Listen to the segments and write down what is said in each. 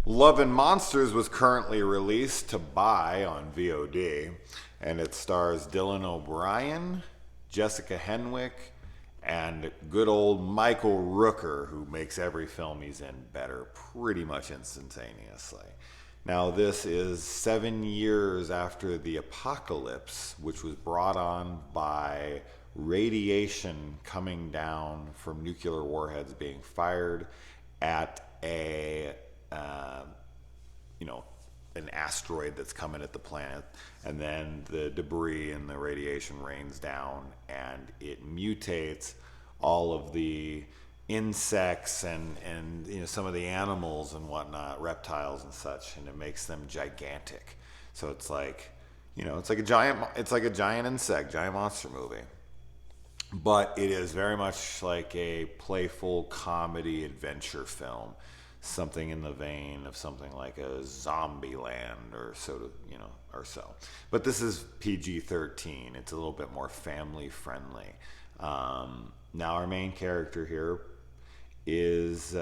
Love and Monsters was currently released to buy on VOD, and it stars Dylan O'Brien, Jessica Henwick, and good old Michael Rooker, who makes every film he's in better pretty much instantaneously. Now, this is 7 years after the apocalypse, which was brought on by radiation coming down from nuclear warheads being fired at uh, you know, an asteroid that's coming at the planet, and then the debris and the radiation rains down, and it mutates all of the insects and some of the animals and whatnot, reptiles and such, and it makes them gigantic. So it's like it's like a giant insect, giant monster movie. But it is very much like a playful comedy adventure film, something in the vein of something like a Zombie Land or or so. But this is PG-13. It's a little bit more family friendly. Now our main character here is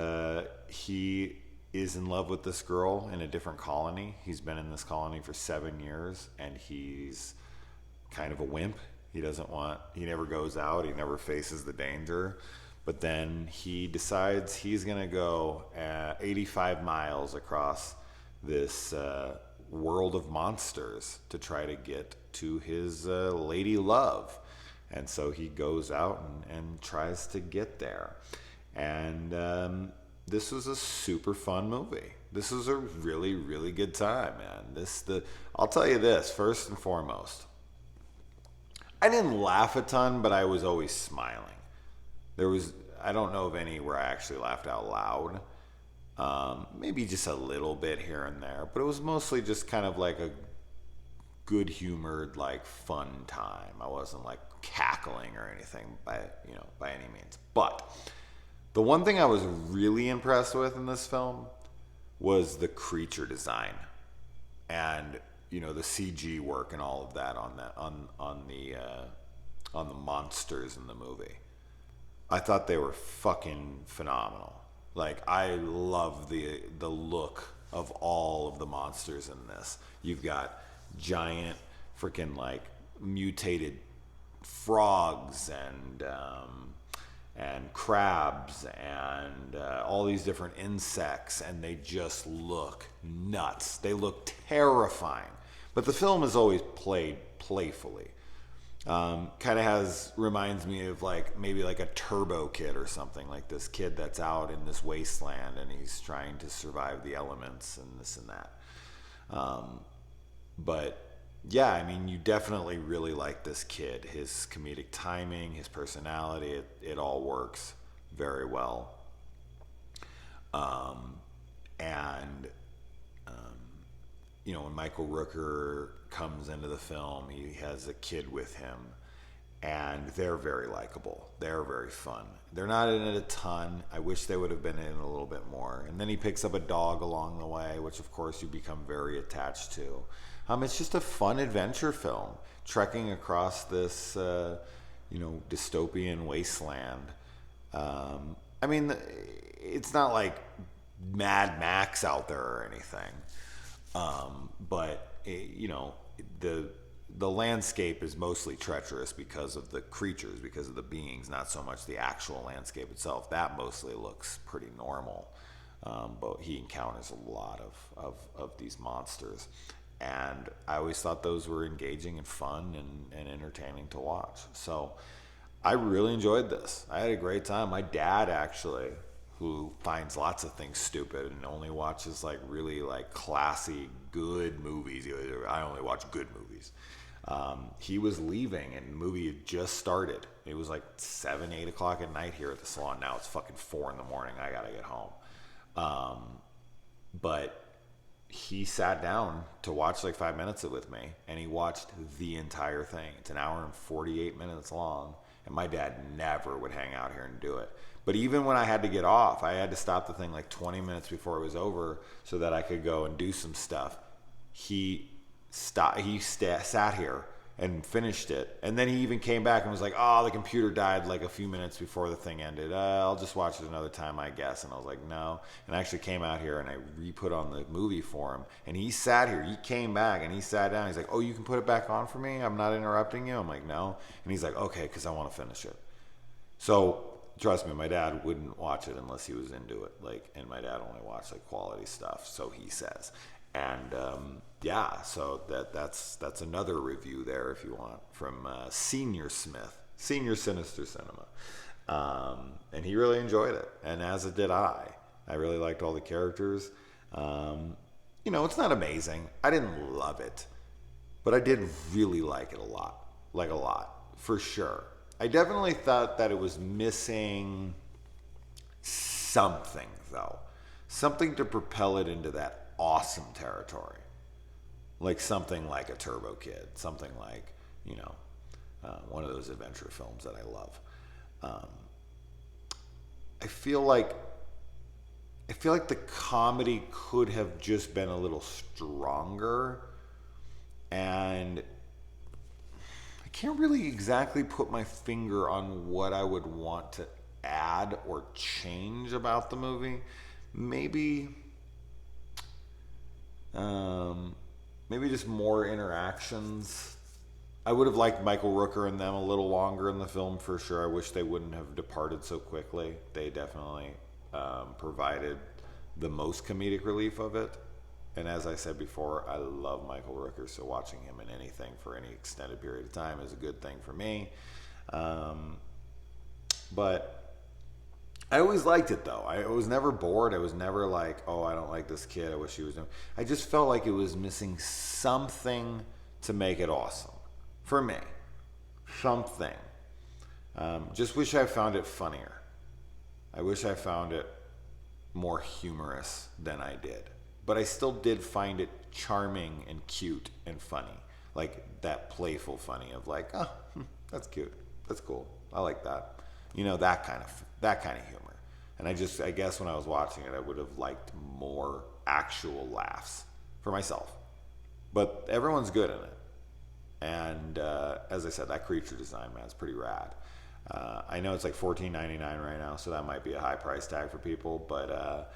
he is in love with this girl in a different colony. He's been in this colony for 7 years, and he's kind of a wimp. He never goes out, he never faces the danger. But then he decides he's going to go 85 miles across this world of monsters to try to get to his lady love. And so he goes out and tries to get there. And this was a super fun movie. This was a really, really good time, man. I'll tell you this, first and foremost. I didn't laugh a ton, but I was always smiling. I don't know of any where I actually laughed out loud. Maybe just a little bit here and there, but it was mostly just kind of like a good humored, like fun time. I wasn't like cackling or anything by any means. But the one thing I was really impressed with in this film was the creature design and the CG work and all of that on the monsters in the movie. I thought they were fucking phenomenal. Like, I love the look of all of the monsters in this. You've got giant freaking like mutated frogs and crabs and all these different insects, and they just look nuts. They look terrifying. But the film is always played playfully. Kind of reminds me of maybe like a Turbo Kid or something, like this kid that's out in this wasteland and he's trying to survive the elements and this and that. But yeah, I mean, you definitely really like this kid. His comedic timing, his personality, it all works very well. And when Michael Rooker comes into the film, he has a kid with him, and they're very likable. They're very fun. They're not in it a ton. I wish they would have been in it a little bit more. And then he picks up a dog along the way, which of course you become very attached to. It's just a fun adventure film, trekking across this, dystopian wasteland. I mean, it's not like Mad Max out there or anything. But the landscape is mostly treacherous because of the creatures, because of the beings, not so much the actual landscape itself. That mostly looks pretty normal. But he encounters a lot of these monsters. And I always thought those were engaging and fun and entertaining to watch. So I really enjoyed this. I had a great time. My dad, actually, who finds lots of things stupid and only watches really classy, good movies. I only watch good movies. He was leaving and the movie had just started. It was like 7, 8 o'clock at night here at the salon. Now it's fucking 4 in the morning. I gotta get home. But he sat down to watch 5 minutes of it with me, and he watched the entire thing. It's an hour and 48 minutes long, and my dad never would hang out here and do it. But even when I had to get off, I had to stop the thing 20 minutes before it was over so that I could go and do some stuff. He sat here and finished it. And then he even came back and was like, oh, the computer died like a few minutes before the thing ended. I'll just watch it another time, I guess. And I was like, no. And I actually came out here and I re-put on the movie for him. And he sat here. He came back and he sat down. He's like, oh, you can put it back on for me? I'm not interrupting you? I'm like, no. And he's like, okay, because I want to finish it. So trust me, my dad wouldn't watch it unless he was into it. And my dad only watched like quality stuff, so he says. And yeah, so that's another review there if you want from Senior Smith, Senior Sinister Cinema, and he really enjoyed it, and as did I. I really liked all the characters. It's not amazing. I didn't love it, but I did really like it a lot, for sure. I definitely thought that it was missing something, though. Something to propel it into that awesome territory. Like something like a Turbo Kid. Something like, one of those adventure films that I love. I feel like the comedy could have just been a little stronger. And I can't really exactly put my finger on what I would want to add or change about the movie. Maybe just more interactions. I would have liked Michael Rooker and them a little longer in the film for sure. I wish they wouldn't have departed so quickly. They definitely provided the most comedic relief of it. And as I said before, I love Michael Rooker, so watching him in anything for any extended period of time is a good thing for me. But I always liked it, though. I was never bored. I was never like, oh, I don't like this kid. I wish he was doing. I just felt like it was missing something to make it awesome. For me. Something. Just wish I found it funnier. I wish I found it more humorous than I did. But I still did find it charming and cute and funny. Like that playful funny of like, oh, that's cute. That's cool. I like that. That kind of humor. And I guess when I was watching it, I would have liked more actual laughs for myself. But everyone's good in it. And as I said, that creature design, man, is pretty rad. I know it's like $14.99 right now, so that might be a high price tag for people, but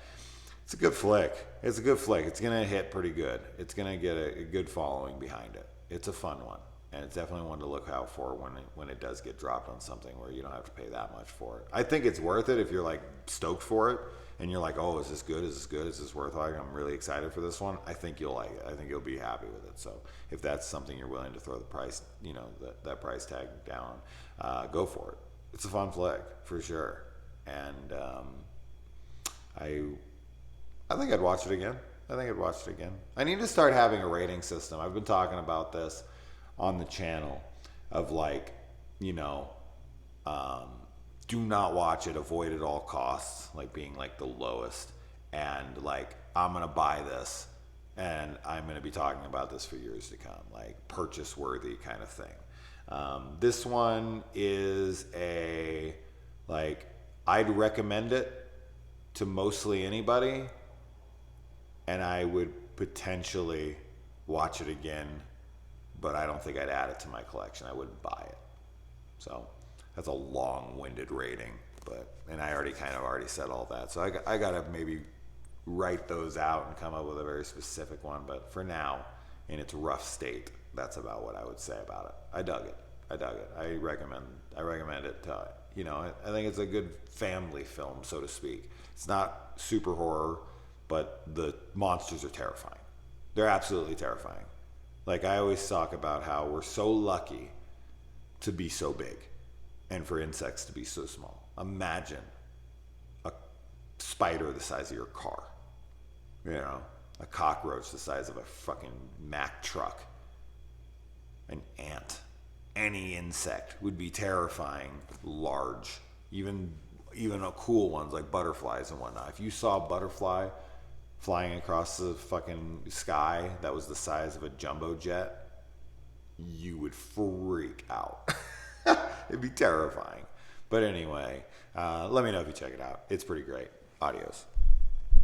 it's a good flick. It's going to hit pretty good. It's going to get a good following behind it. It's a fun one, and it's definitely one to look out for when it does get dropped on something where you don't have to pay that much for it. I think it's worth it if you're like stoked for it, and you're like, oh, is this good? Is this worth it? I'm really excited for this one. I think you'll like it. I think you'll be happy with it. So if that's something you're willing to throw the price, that price tag down, go for it. It's a fun flick for sure. And I think I'd watch it again. I need to start having a rating system. I've been talking about this on the channel of like, do not watch it, avoid at all costs, like being like the lowest, and like I'm gonna buy this and I'm gonna be talking about this for years to come, like purchase worthy kind of thing. This one is I'd recommend it to mostly anybody, and I would potentially watch it again, but I don't think I'd add it to my collection. I wouldn't buy it. So that's a long-winded rating, and I already said all that. So I gotta maybe write those out and come up with a very specific one. But for now, in its rough state, that's about what I would say about it. I dug it. I recommend it. I think it's a good family film, so to speak. It's not super horror, but the monsters are terrifying. They're absolutely terrifying. Like I always talk about how we're so lucky to be so big and for insects to be so small. Imagine a spider the size of your car, a cockroach the size of a fucking Mack truck, an ant. Any insect would be terrifying large, even cool ones like butterflies and whatnot. If you saw a butterfly flying across the fucking sky that was the size of a jumbo jet, you would freak out. It'd be terrifying. But anyway, let me know if you check it out. It's pretty great. Adios.